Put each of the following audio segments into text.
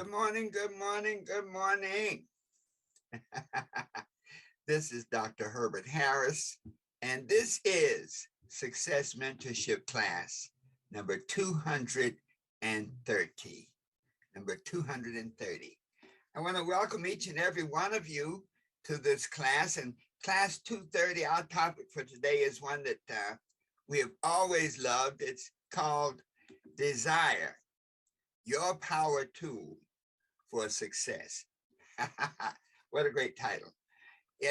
Good morning, good morning, good morning. This is Dr. Herbert Harris, and this is Success Mentorship class number 230. Number 230. I want to welcome each and every one of you to this class. And class 230, our topic for today is one that we have always loved. It's called Desire, Your Power Tool for Success. What a great title.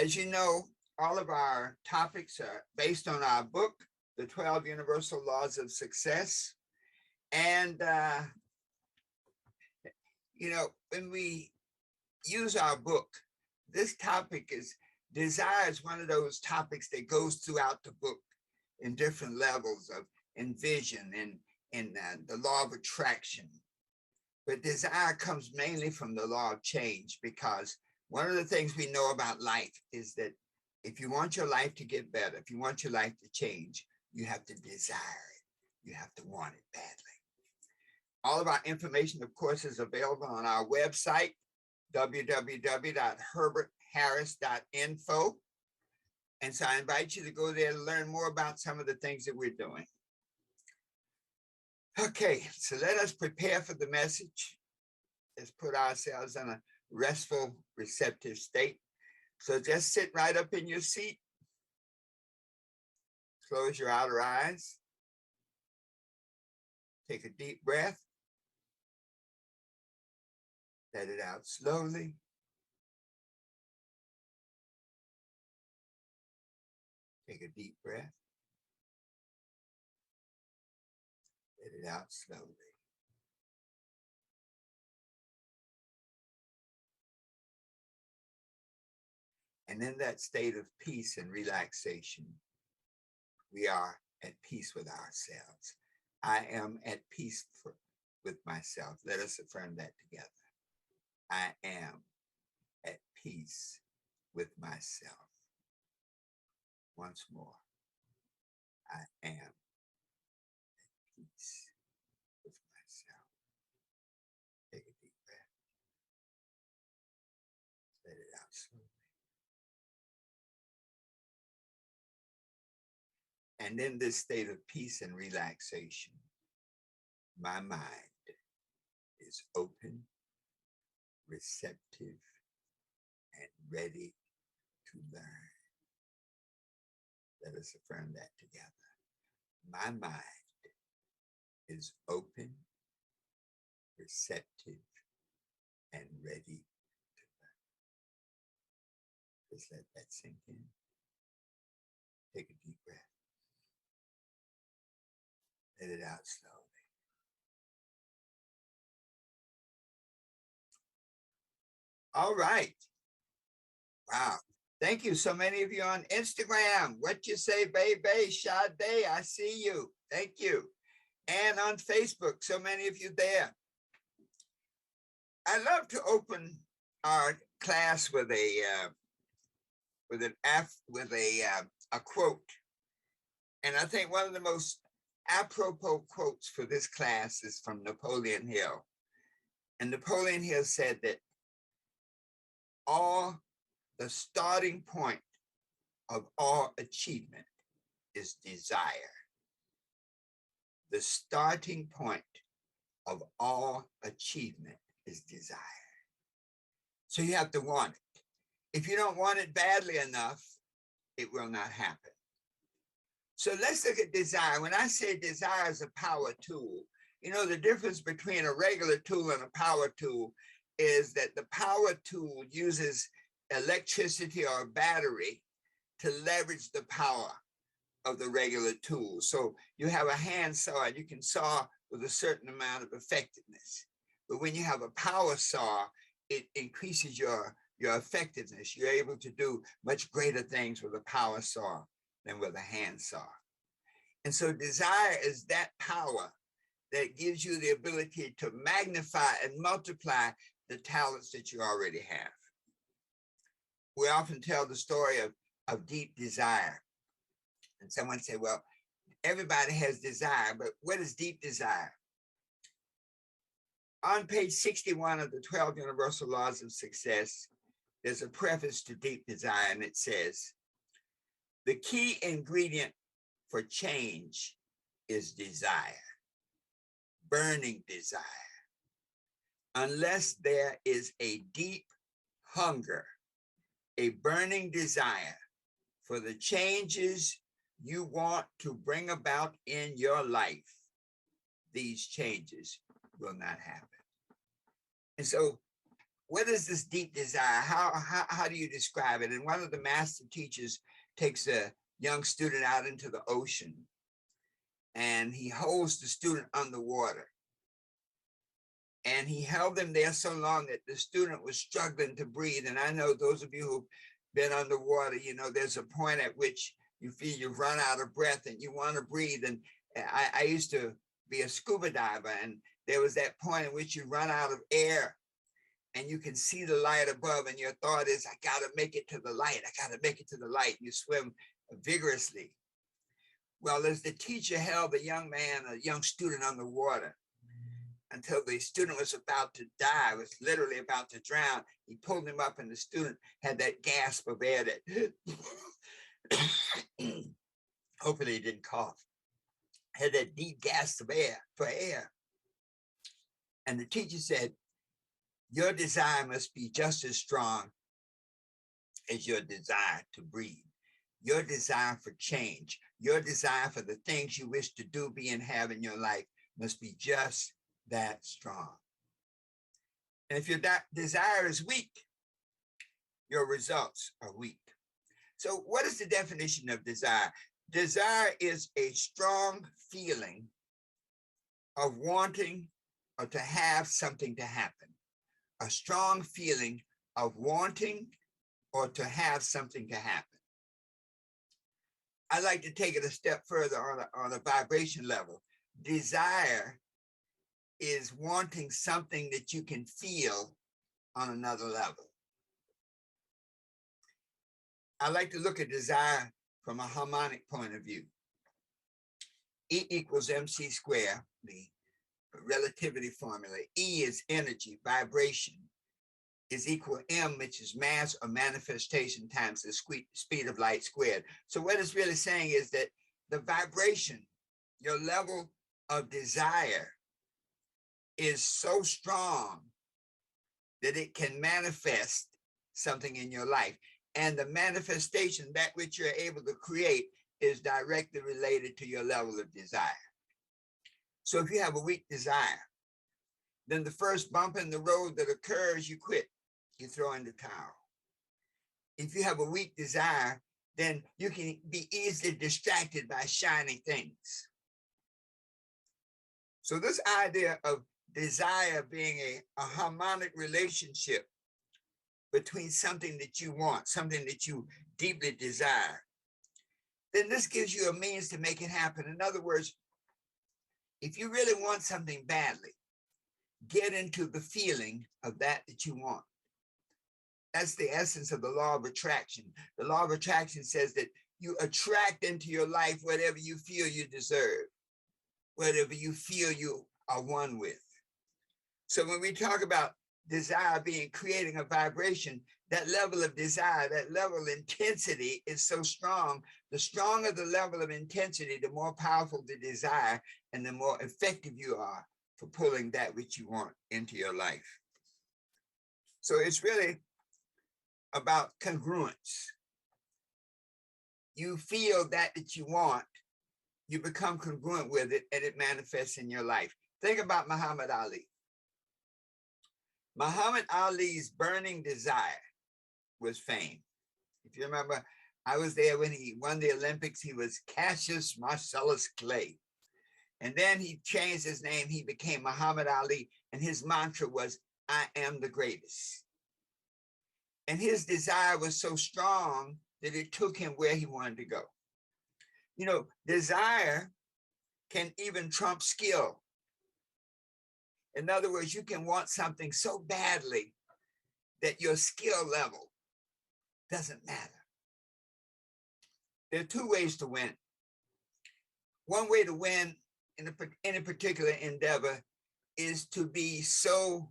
As you know, all of our topics are based on our book, The 12 Universal Laws of Success. And, when we use our book, this topic is desire is one of those topics that goes throughout the book in different levels of envision and the law of attraction. But desire comes mainly from the law of change, because one of the things we know about life is that if you want your life to get better, if you want your life to change, you have to desire it. You have to want it badly. All of our information, of course, is available on our website, www.herbertharris.info. And so I invite you to go there to learn more about some of the things that we're doing. Okay, so let us prepare for the message. Let's put ourselves in a restful, receptive state. So just sit right up in your seat. Close your outer eyes. Take a deep breath. Let it out slowly. Take a deep breath. Let it out slowly. And in that state of peace and relaxation, we are at peace with ourselves. I am at peace with myself. Let us affirm that together. I am at peace with myself. Once more, I am at peace with myself. Take a deep breath. Let it out slowly. And in this state of peace and relaxation, my mind is open, receptive, and ready to learn. Let us affirm that together. My mind is open, receptive, and ready to learn. Just let that sink in. Take a deep breath. Let it out slowly. All right. Wow. Thank you. So many of you on Instagram. What you say, baby? Sade, I see you. Thank you. And on Facebook, so many of you there. I love to open our class with a quote. And I think one of the most apropos quotes for this class is from Napoleon Hill. And Napoleon Hill said that the starting point of all achievement is desire. The starting point of all achievement is desire. So you have to want it. If you don't want it badly enough, it will not happen. So let's look at desire. When I say desire is a power tool, you know, the difference between a regular tool and a power tool is that the power tool uses electricity or a battery to leverage the power of the regular tool. So you have a hand saw and you can saw with a certain amount of effectiveness. But when you have a power saw, it increases your effectiveness. You're able to do much greater things with a power saw than with a hand saw. And so desire is that power that gives you the ability to magnify and multiply the talents that you already have. We often tell the story of deep desire. And someone say, well, everybody has desire, but what is deep desire? On page 61 of the 12 Universal Laws of Success, there's a preface to Deep Desire, and it says, the key ingredient for change is desire, burning desire. Unless there is a deep hunger, a burning desire for the changes you want to bring about in your life, these changes will not happen. And so, what is this deep desire? How do you describe it? And one of the master teachers takes a young student out into the ocean, and he holds the student underwater. And he held them there so long that the student was struggling to breathe. And I know those of you who've been underwater, you know, there's a point at which you feel you've run out of breath and you want to breathe. And I used to be a scuba diver, and there was that point in which you run out of air and you can see the light above, and your thought is, I got to make it to the light. I got to make it to the light. You swim vigorously. Well, as the teacher held a young student underwater until the student was about to die, was literally about to drown, he pulled him up, and the student had that gasp of air that, hopefully he didn't cough, had that deep gasp of air for air. And the teacher said, your desire must be just as strong as your desire to breathe. Your desire for change, your desire for the things you wish to do, be, and have in your life must be just that strong. And if your desire is weak, your results are weak. So what is the definition of desire? Desire is a strong feeling of wanting or to have something to happen. A strong feeling of wanting or to have something to happen. I like to take it a step further on a vibration level. Desire is wanting something that you can feel on another level. I like to look at desire from a harmonic point of view. E equals mc squared, the relativity formula. E is energy, vibration, is equal m, which is mass or manifestation times the speed of light squared. So what it's really saying is that the vibration, your level of desire, is so strong that it can manifest something in your life. And the manifestation, that which you're able to create, is directly related to your level of desire. So if you have a weak desire, then the first bump in the road that occurs, you quit. You throw in the towel. If you have a weak desire, then you can be easily distracted by shiny things. So this idea of desire being a harmonic relationship between something that you want, something that you deeply desire, then this gives you a means to make it happen. In other words, if you really want something badly, get into the feeling of that you want. That's the essence of the law of attraction. The law of attraction says that you attract into your life whatever you feel you deserve, whatever you feel you are one with. So when we talk about desire being creating a vibration, that level of desire, that level of intensity is so strong. The stronger the level of intensity, the more powerful the desire, and the more effective you are for pulling that which you want into your life. So it's really about congruence. You feel that you want, you become congruent with it, and it manifests in your life. Think about Muhammad Ali. Muhammad Ali's burning desire was fame. If you remember, I was there when he won the Olympics. He was Cassius Marcellus Clay. And then he changed his name. He became Muhammad Ali. And his mantra was, I am the greatest. And his desire was so strong that it took him where he wanted to go. You know, desire can even trump skill. In other words, you can want something so badly that your skill level doesn't matter. There are two ways to win. One way to win in any particular endeavor is to be so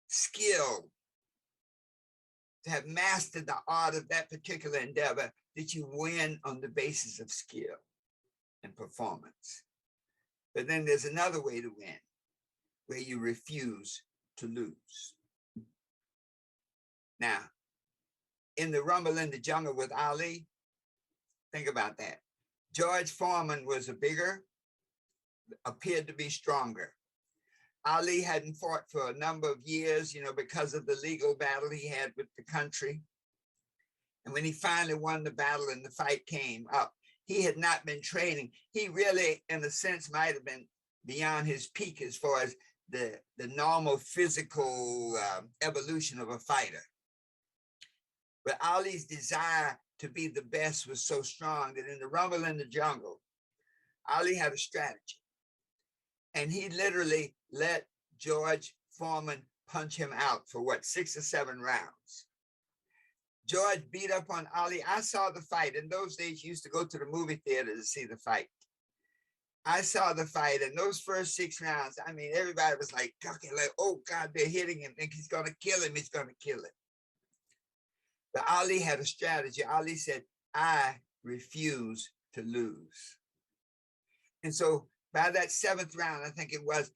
skilled, to have mastered the art of that particular endeavor, that you win on the basis of skill and performance. But then there's another way to win, where you refuse to lose. Now, in the rumble in the jungle with Ali, think about that. George Foreman was appeared to be stronger. Ali hadn't fought for a number of years, because of the legal battle he had with the country. And when he finally won the battle and the fight came up, he had not been training. He really, in a sense, might have been beyond his peak as far as the normal physical evolution of a fighter. But Ali's desire to be the best was so strong that in the rumble in the jungle, Ali had a strategy. And he literally let George Foreman punch him out for 6 or 7 rounds. George beat up on Ali. I saw the fight. In those days, you used to go to the movie theater to see the fight. I saw the fight, and those first 6 rounds, everybody was like, oh God, they're hitting him. Think he's going to kill him. He's going to kill him. But Ali had a strategy. Ali said, I refuse to lose. And so by that 7th round, I think it was,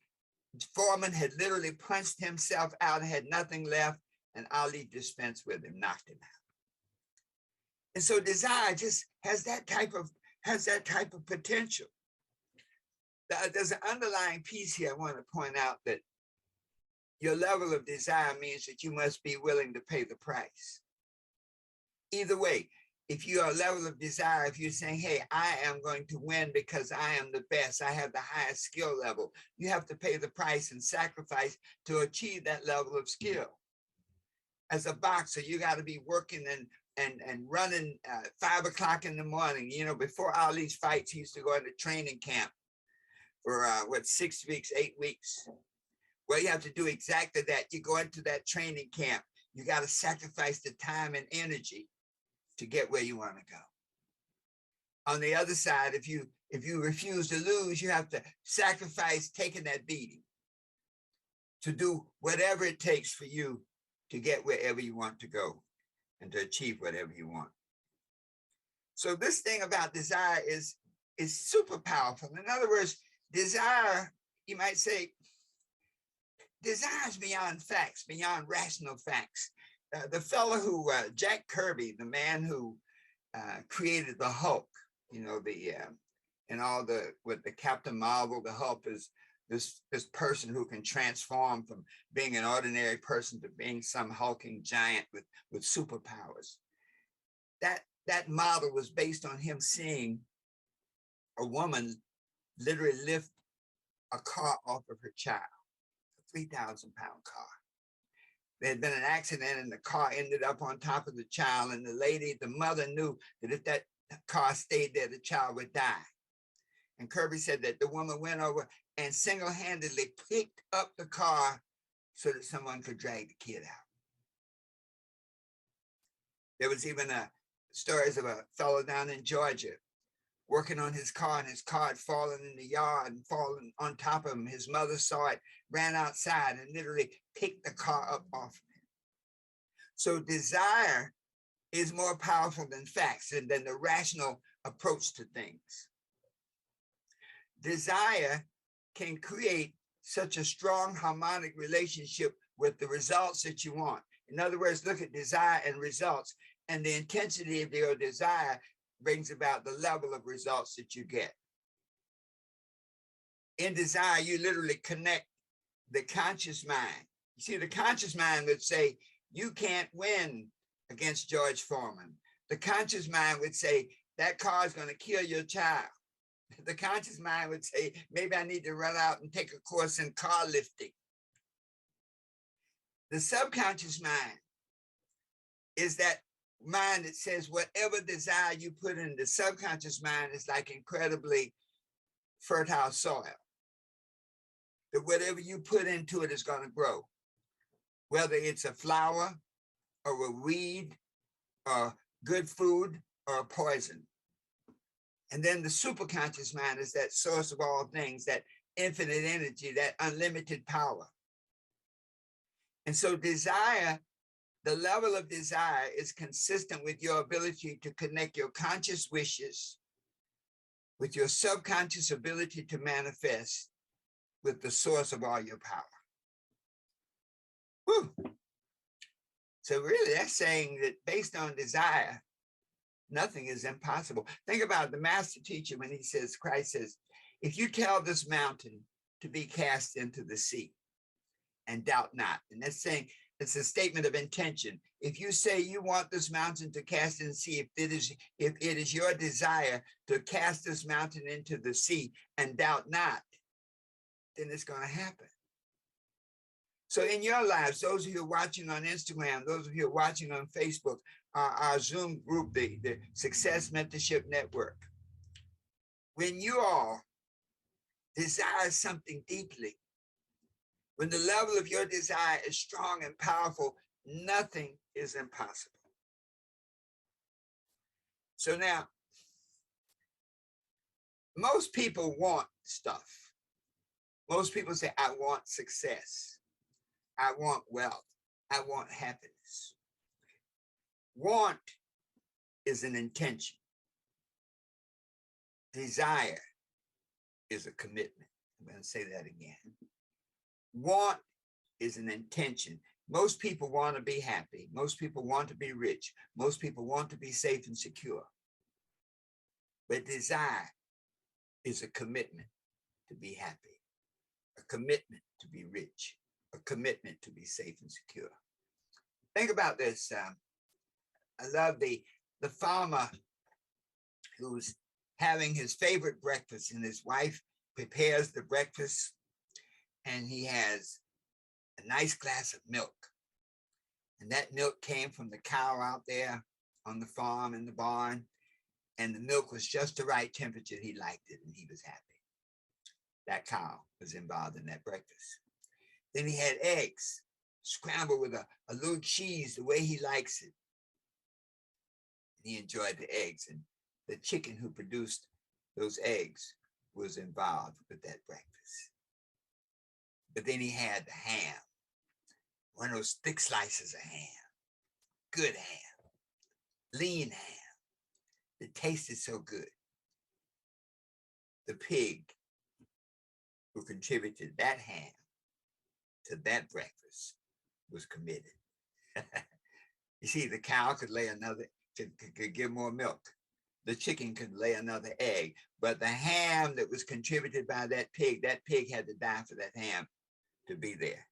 Foreman had literally punched himself out, had nothing left, and Ali dispensed with him, knocked him out. And so desire just has that type of potential. There's an underlying piece here I want to point out, that your level of desire means that you must be willing to pay the price. Either way, if you are a level of desire, if you're saying, hey, I am going to win because I am the best, I have the highest skill level, you have to pay the price and sacrifice to achieve that level of skill. As a boxer, you got to be working and running 5 o'clock in the morning. Before Ali's fights, he used to go into training camp for 6 weeks, 8 weeks. Well, you have to do exactly that. You go into that training camp. You got to sacrifice the time and energy to get where you want to go. On the other side, if you refuse to lose, you have to sacrifice taking that beating to do whatever it takes for you to get wherever you want to go and to achieve whatever you want. So this thing about desire is super powerful. In other words, desire, you might say, desire is beyond facts, beyond rational facts. The fellow who, Jack Kirby, the man who created the Hulk, and all with the Captain Marvel, the Hulk is this person who can transform from being an ordinary person to being some hulking giant with superpowers. That model was based on him seeing a woman literally lift a car off of her child, a 3,000-pound car. There had been an accident and the car ended up on top of the child, and the mother knew that if that car stayed there, the child would die. And Kirby said that the woman went over and single-handedly picked up the car so that someone could drag the kid out. There was even stories of a fellow down in Georgia working on his car, and his car had fallen in the yard and fallen on top of him. His mother saw it, ran outside, and literally picked the car up off of him. So desire is more powerful than facts and than the rational approach to things. Desire can create such a strong harmonic relationship with the results that you want. In other words, look at desire and results, and the intensity of your desire brings about the level of results that you get. In desire, you literally connect the conscious mind. You see, the conscious mind would say, you can't win against George Foreman. The conscious mind would say, that car is going to kill your child. The conscious mind would say, maybe I need to run out and take a course in car lifting. The subconscious mind is that mind that says whatever desire you put in the subconscious mind is like incredibly fertile soil. That whatever you put into it is going to grow. Whether it's a flower or a weed or good food or a poison. And then the superconscious mind is that source of all things, that infinite energy, that unlimited power. And so desire, the level of desire is consistent with your ability to connect your conscious wishes with your subconscious ability to manifest with the source of all your power. Whew. So really that's saying that based on desire, nothing is impossible. Think about the master teacher when he says, Christ says, if you tell this mountain to be cast into the sea and doubt not, and that's saying, it's a statement of intention. If you say you want this mountain to cast in the sea, if it is your desire to cast this mountain into the sea and doubt not, then it's going to happen. So in your lives, those of you watching on Instagram, those of you watching on Facebook, our Zoom group, the Success Mentorship Network, when you all desire something deeply, when the level of your desire is strong and powerful, nothing is impossible. So now, most people want stuff. Most people say, I want success. I want wealth. I want happiness. Want is an intention. Desire is a commitment. I'm going to say that again. Want is an intention. Most people want to be happy. Most people want to be rich. Most people want to be safe and secure. But desire is a commitment to be happy, a commitment to be rich, a commitment to be safe and secure. Think about this. I love the farmer who's having his favorite breakfast, and his wife prepares the breakfast, and he has a nice glass of milk. And that milk came from the cow out there on the farm in the barn, and the milk was just the right temperature. He liked it, and he was happy. That cow was involved in that breakfast. Then he had eggs scrambled with a little cheese the way he likes it. And he enjoyed the eggs, and the chicken who produced those eggs was involved with that breakfast. But then he had the ham, one of those thick slices of ham, good ham, lean ham. It tasted so good. The pig who contributed that ham to that breakfast was committed. You see, the cow could lay another, could give more milk. The chicken could lay another egg, but the ham that was contributed by that pig had to die for that ham to be there.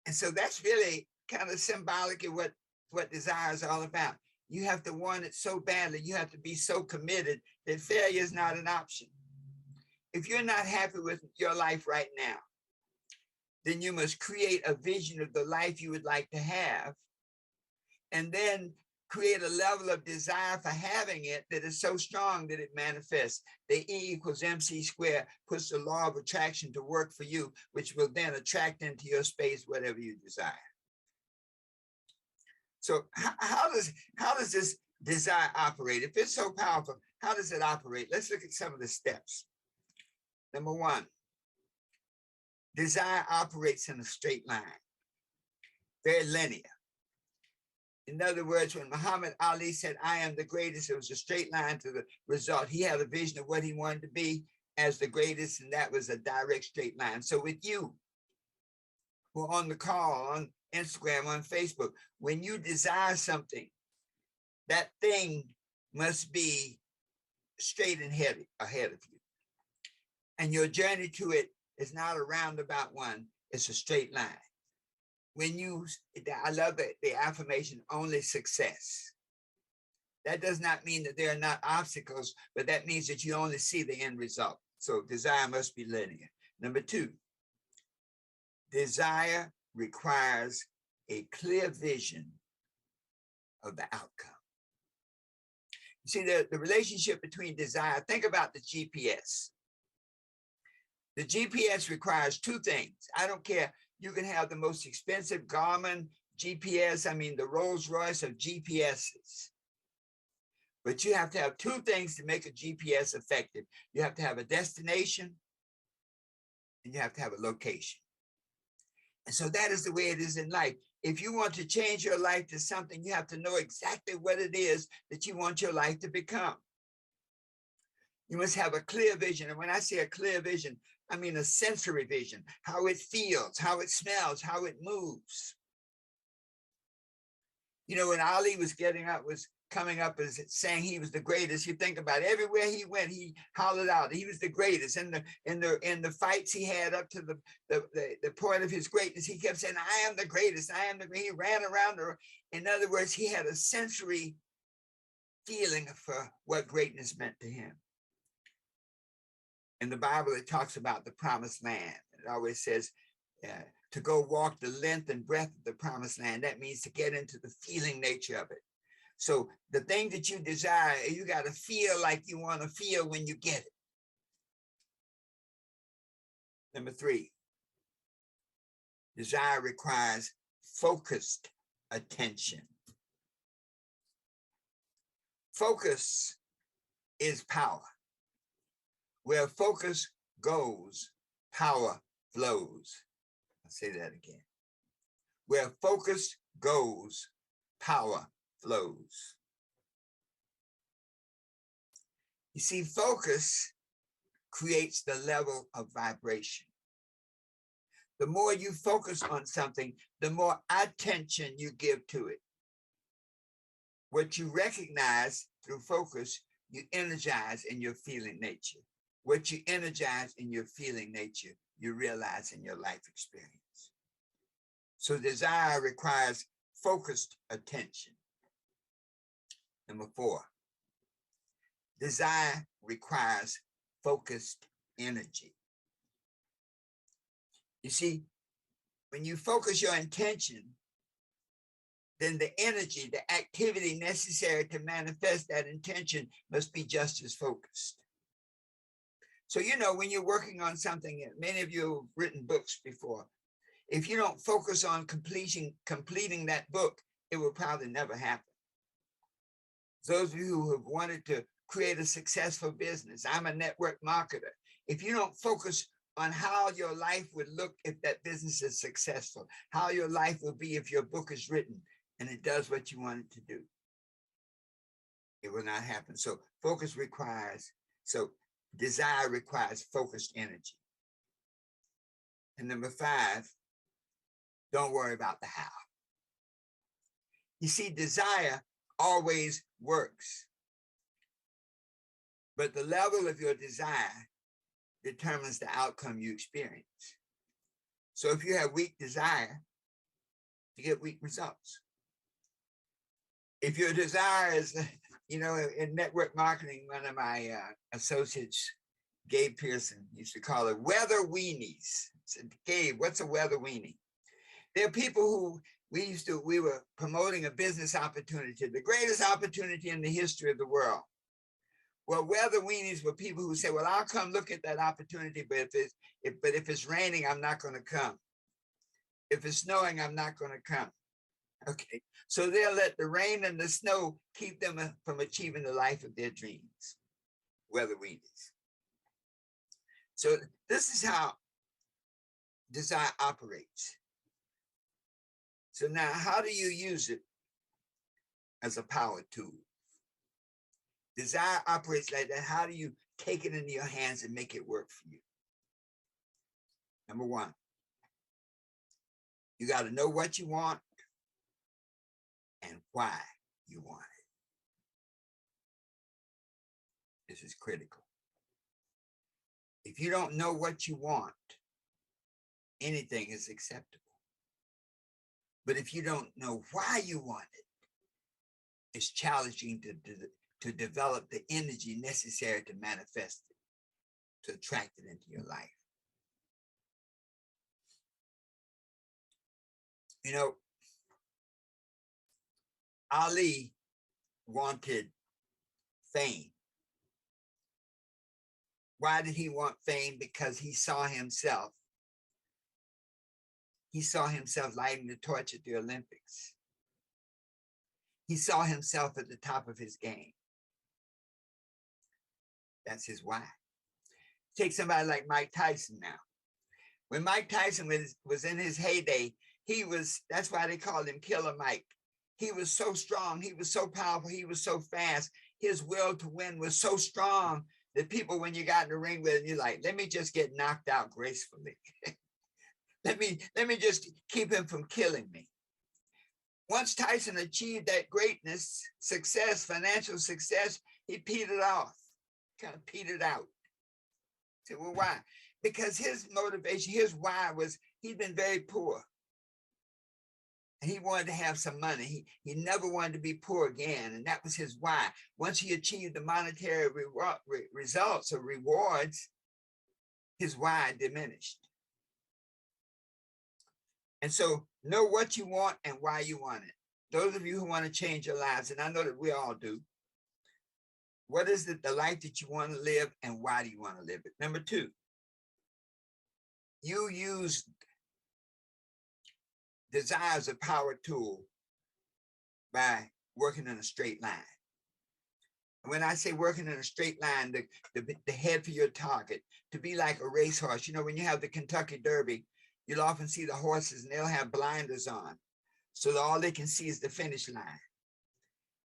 And so that's really kind of symbolic of what desire is all about. You have to want it so badly. You have to be so committed that failure is not an option. If you're not happy with your life right now, then you must create a vision of the life you would like to have, and then create a level of desire for having it that is so strong that it manifests. The E equals MC squared puts the law of attraction to work for you, which will then attract into your space whatever you desire. So how does this desire operate? If it's so powerful, how does it operate? Let's look at some of the steps. Number one, desire operates in a straight line, very linear. In other words, when Muhammad Ali said, I am the greatest, it was a straight line to the result. He had a vision of what he wanted to be as the greatest, and that was a direct straight line. So with you, who are on the call, on Instagram, on Facebook, when you desire something, that thing must be straight and ahead of you. And your journey to it is not a roundabout one, it's a straight line. I love the affirmation, only success. That does not mean that there are not obstacles, but that means that you only see the end result. So desire must be linear. Number two, desire requires a clear vision of the outcome. You see, the relationship between desire, think about the GPS. The GPS requires two things. I don't care. You can have the most expensive Garmin GPS, the Rolls Royce of GPSs. But you have to have two things to make a GPS effective. You have to have a destination and you have to have a location. And so that is the way it is in life. If you want to change your life to something, you have to know exactly what it is that you want your life to become. You must have a clear vision. And when I say a clear vision, I mean a sensory vision, how it feels, how it smells, how it moves. You know, when Ali was coming up as saying he was the greatest, you think about it, everywhere he went, he hollered out he was the greatest. In the fights he had up to the point of his greatness, he kept saying, I am the greatest, I am the greatest. He ran around her. In other words, he had a sensory feeling for what greatness meant to him. In the Bible, it talks about the promised land. It always says to go walk the length and breadth of the promised land. That means to get into the feeling nature of it. So the thing that you desire, you got to feel like you want to feel when you get it. Number 3, desire requires focused attention. Focus is power. Where focus goes, power flows. I'll say that again. Where focus goes, power flows. You see, focus creates the level of vibration. The more you focus on something, the more attention you give to it. What you recognize through focus, you energize in your feeling nature. What you energize in your feeling nature, you realize in your life experience. So desire requires focused attention. Number 4, desire requires focused energy. You see, when you focus your intention, then the energy, the activity necessary to manifest that intention must be just as focused. So, you know, when you're working on something, many of you have written books before. If you don't focus on completing that book, it will probably never happen. Those of you who have wanted to create a successful business, I'm a network marketer. If you don't focus on how your life would look if that business is successful, how your life will be if your book is written and it does what you want it to do, it will not happen. So desire requires focused energy. And number 5, don't worry about the how. You see, desire always works, but the level of your desire determines the outcome you experience. So if you have weak desire, you get weak results. If your desire is, you know, in network marketing, one of my associates, Gabe Pearson, used to call it weather weenies. I said, Gabe, what's a weather weenie? There are people who we were promoting a business opportunity, the greatest opportunity in the history of the world. Well, weather weenies were people who say, well, I'll come look at that opportunity, but if it's raining, I'm not going to come. If it's snowing, I'm not going to come. Okay, so they'll let the rain and the snow keep them from achieving the life of their dreams. Weather weenies. So this is how desire operates. So now, how do you use it as a power tool? Desire operates like that. How do you take it into your hands and make it work for you? Number 1, you got to know what you want and why you want it. This is critical. If you don't know what you want, anything is acceptable. But if you don't know why you want it, it's challenging to develop the energy necessary to manifest it, to attract it into your life. You know, Ali wanted fame. Why did he want fame? Because he saw himself lighting the torch at the Olympics. He saw himself at the top of his game. That's his why. Take somebody like Mike Tyson now. When Mike Tyson was in his heyday, that's why they called him Killer Mike. He was so strong, he was so powerful, he was so fast. His will to win was so strong that people, when you got in the ring with him, you're like, let me just get knocked out gracefully. let me just keep him from killing me. Once Tyson achieved that greatness, success, financial success, he petered off, kind of petered out. I said, well, why? Because his motivation, his why was he'd been very poor. And he wanted to have some money. He never wanted to be poor again. And that was his why. Once he achieved the monetary results or rewards, his why diminished. And so know what you want and why you want it. Those of you who want to change your lives, and I know that we all do, what is it, the life that you want to live, and why do you want to live it? Number two, you use desire as a power tool by working in a straight line. When I say working in a straight line, the head for your target, to be like a racehorse. You know, when you have the Kentucky Derby, you'll often see the horses and they'll have blinders on. So that all they can see is the finish line.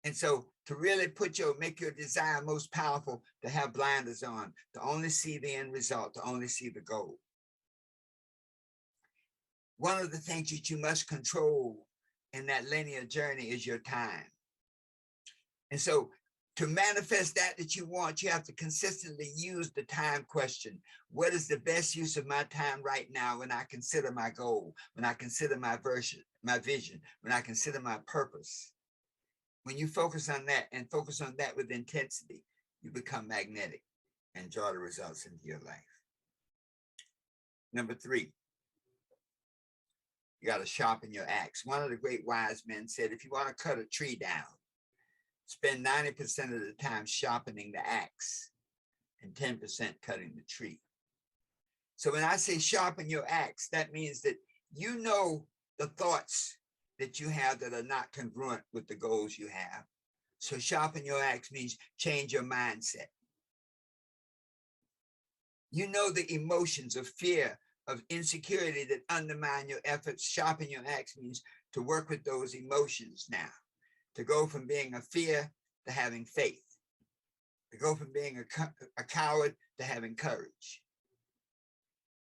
And so to really make your desire most powerful, to have blinders on, to only see the end result, to only see the goal. One of the things that you must control in that linear journey is your time. And so to manifest that you want, you have to consistently use the time question. What is the best use of my time right now when I consider my goal, when I consider my vision, when I consider my purpose? When you focus on that and focus on that with intensity, you become magnetic and draw the results into your life. Number three, you got to sharpen your axe. One of the great wise men said, if you want to cut a tree down, spend 90% of the time sharpening the axe and 10% cutting the tree. So when I say sharpen your axe, that means that you know the thoughts that you have that are not congruent with the goals you have. So sharpen your axe means change your mindset. You know the emotions of fear, of insecurity that undermine your efforts. Sharpen your axe means to work with those emotions now, to go from being a fear to having faith, to go from being a coward to having courage.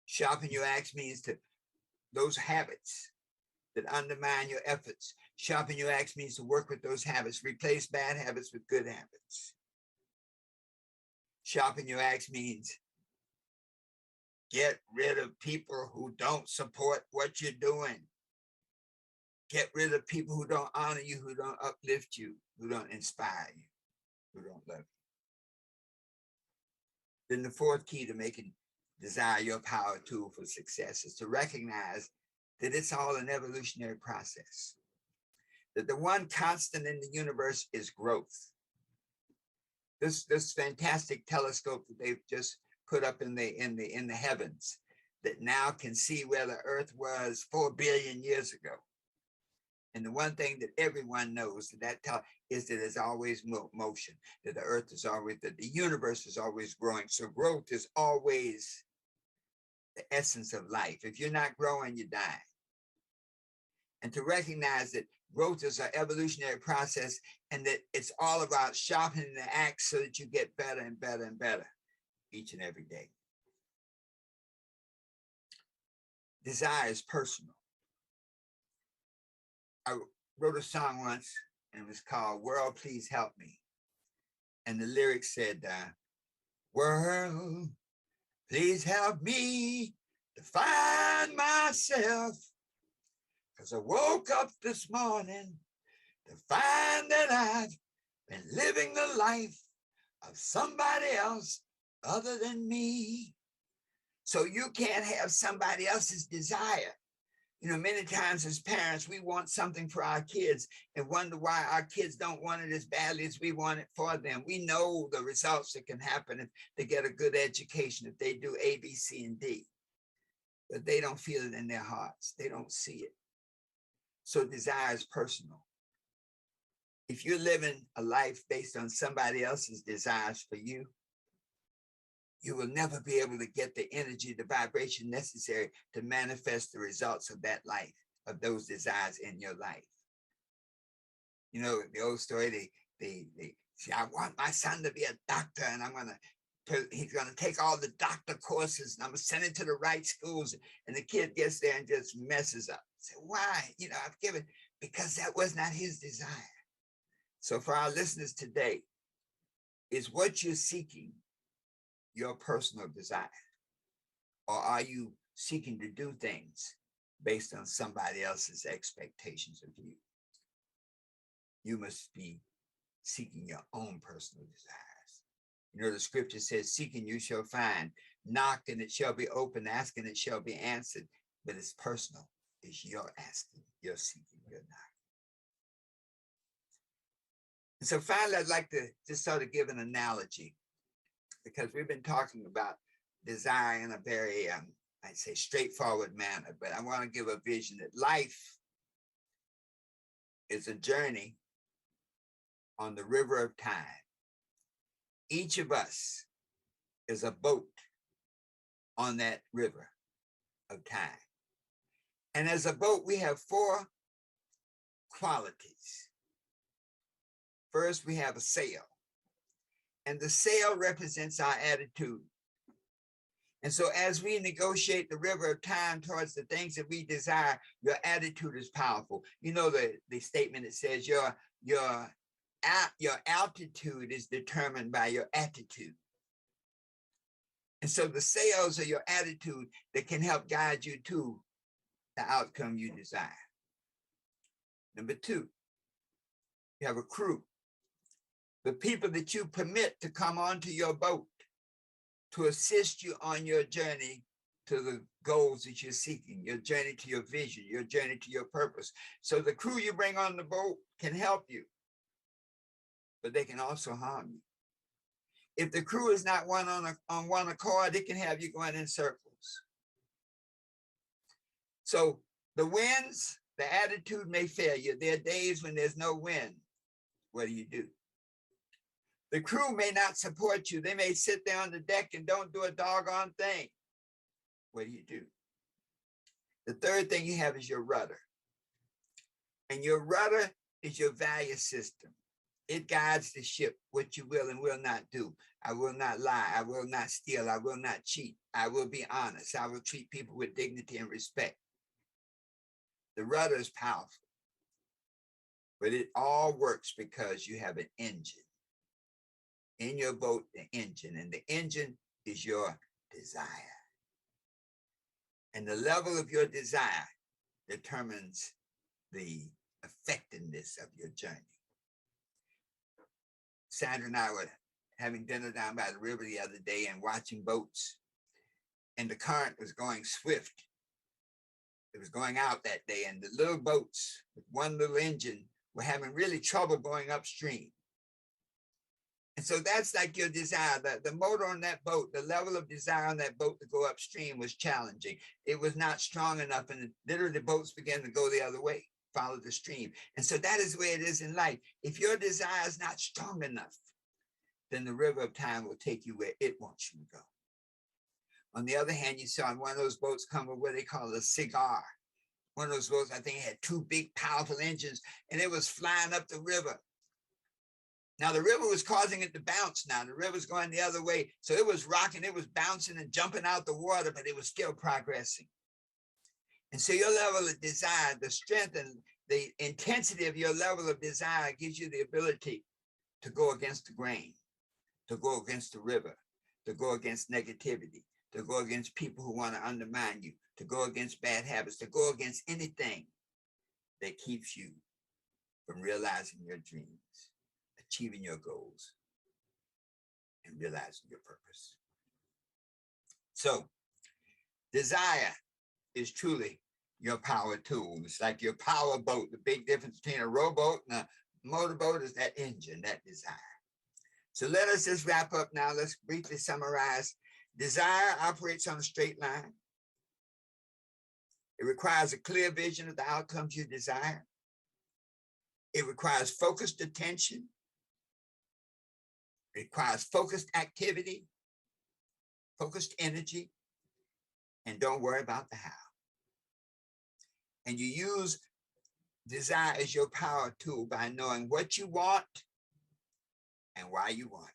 Sharpen your axe means to those habits that undermine your efforts. Sharpen your axe means to work with those habits, replace bad habits with good habits. Sharpen your axe means get rid of people who don't support what you're doing. Get rid of people who don't honor you, who don't uplift you, who don't inspire you, who don't love you. Then the fourth key to making desire your power tool for success is to recognize that it's all an evolutionary process. That the one constant in the universe is growth. This fantastic telescope that they've just put up in the heavens that now can see where the Earth was 4 billion years ago. And the one thing that everyone knows is that there's always motion, that the Earth is always, that the universe is always growing. So growth is always the essence of life. If you're not growing, you die. And to recognize that growth is an evolutionary process and that it's all about sharpening the axe so that you get better and better and better each and every day. Desire is personal. I wrote a song once and it was called World, Please Help Me. And the lyrics said, world, please help me to find myself. Because I woke up this morning to find that I've been living the life of somebody else other than me. So you can't have somebody else's desire. You know, many times as parents, we want something for our kids and wonder why our kids don't want it as badly as we want it for them. We know the results that can happen if they get a good education, if they do A, B, C, and D. But they don't feel it in their hearts. They don't see it. So desire is personal. If you're living a life based on somebody else's desires for you, you will never be able to get the energy, the vibration necessary to manifest the results of that life, of those desires in your life. You know, the old story, they say, I want my son to be a doctor, and he's going to take all the doctor courses, and I'm going to send him to the right schools. And the kid gets there and just messes up. Say, why? You know, I've given, because that was not his desire. So for our listeners today, is what you're seeking your personal desire? Or are you seeking to do things based on somebody else's expectations of you? You must be seeking your own personal desires. You know, the scripture says, seeking you shall find, knock and it shall be opened, ask and it shall be answered. But it's personal. It's your asking, your seeking, your knocking. And so finally, I'd like to just sort of give an analogy, because we've been talking about desire in a very, I'd say, straightforward manner, but I want to give a vision that life is a journey on the river of time. Each of us is a boat on that river of time. And as a boat, we have 4 qualities. First, we have a sail. And the sail represents our attitude. And so as we negotiate the river of time towards the things that we desire, your attitude is powerful. You know, the statement that says your altitude is determined by your attitude. And so the sails are your attitude that can help guide you to the outcome you desire. Number 2, you have a crew. The people that you permit to come onto your boat to assist you on your journey to the goals that you're seeking, your journey to your vision, your journey to your purpose. So the crew you bring on the boat can help you, but they can also harm you. If the crew is not on one accord, it can have you going in circles. So the winds, the attitude may fail you. There are days when there's no wind. What do? The crew may not support you. They may sit there on the deck and don't do a doggone thing. What do? The third thing you have is your rudder. And your rudder is your value system. It guides the ship, what you will and will not do. I will not lie. I will not steal. I will not cheat. I will be honest. I will treat people with dignity and respect. The rudder is powerful, but it all works because you have an engine. In your boat, the engine, and the engine is your desire. And the level of your desire determines the effectiveness of your journey. Sandra and I were having dinner down by the river the other day and watching boats, and the current was going swift. It was going out that day, and the little boats with one little engine were having really trouble going upstream. And so that's like your desire. The motor on that boat, the level of desire on that boat to go upstream was challenging. It was not strong enough, and literally the boats began to go the other way, follow the stream. And so that is the way it is in life. If your desire is not strong enough, then the river of time will take you where it wants you to go. On the other hand, you saw on one of those boats come with what they call a cigar. One of those boats, I think, had 2 big, powerful engines, and it was flying up the river. Now, the river was causing it to bounce now. The river's going the other way. So it was rocking, it was bouncing and jumping out the water, but it was still progressing. And so your level of desire, the strength and the intensity of your level of desire gives you the ability to go against the grain, to go against the river, to go against negativity, to go against people who want to undermine you, to go against bad habits, to go against anything that keeps you from realizing your dreams, achieving your goals, and realizing your purpose. So, desire is truly your power tool. It's like your power boat. The big difference between a rowboat and a motorboat is that engine, that desire. So let us just wrap up now. Let's briefly summarize. Desire operates on a straight line. It requires a clear vision of the outcomes you desire. It requires focused attention. It requires focused activity. focused energy, and don't worry about the how. And you use desire as your power tool by knowing what you want and why you want it.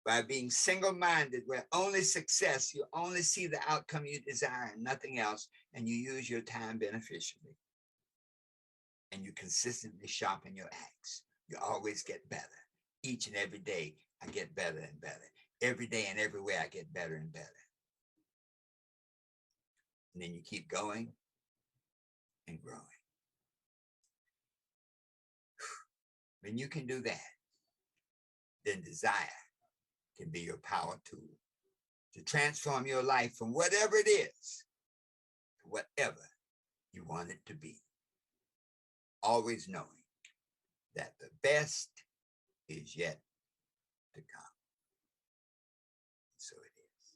By being single-minded, where only success, you only see the outcome you desire and nothing else, and you use your time beneficially. And you consistently sharpen your axe. You always get better. Each and every day, I get better and better. Every day and everywhere, I get better and better. And then you keep going and growing. When you can do that, then desire can be your power tool to transform your life from whatever it is to whatever you want it to be. Always knowing that the best is yet to come. So it is.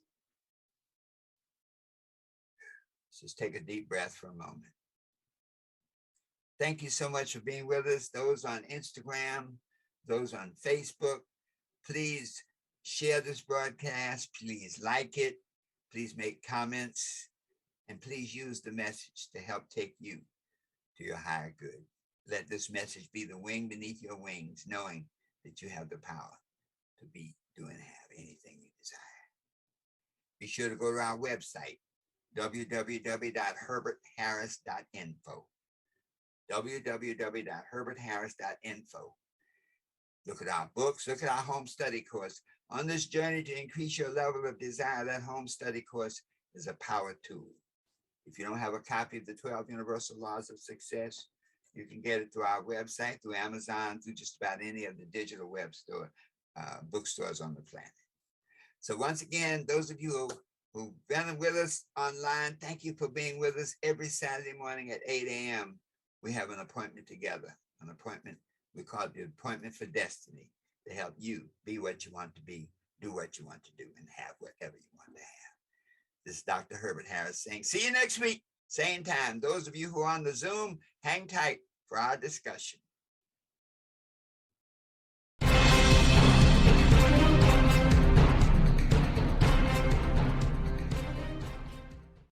Let's just take a deep breath for a moment. Thank you so much for being with us. Those on Instagram, those on Facebook, please share this broadcast. Please like it. Please make comments. And please use the message to help take you to your higher good. Let this message be the wing beneath your wings, knowing that you have the power to be, do, and have anything you desire. Be sure to go to our website, www.herbertharris.info. www.herbertharris.info. Look at our books, look at our home study course. On this journey to increase your level of desire, that home study course is a power tool. If you don't have a copy of the 12 Universal Laws of Success, you can get it through our website, through Amazon, through just about any of the digital bookstores on the planet. So once again, those of you who've been with us online, thank you for being with us every Saturday morning at 8 a.m. We have an appointment together, an appointment. We call it the appointment for destiny, to help you be what you want to be, do what you want to do, and have whatever you want to have. This is Dr. Herbert Harris saying, see you next week, same time. Those of you who are on the Zoom, hang tight for our discussion.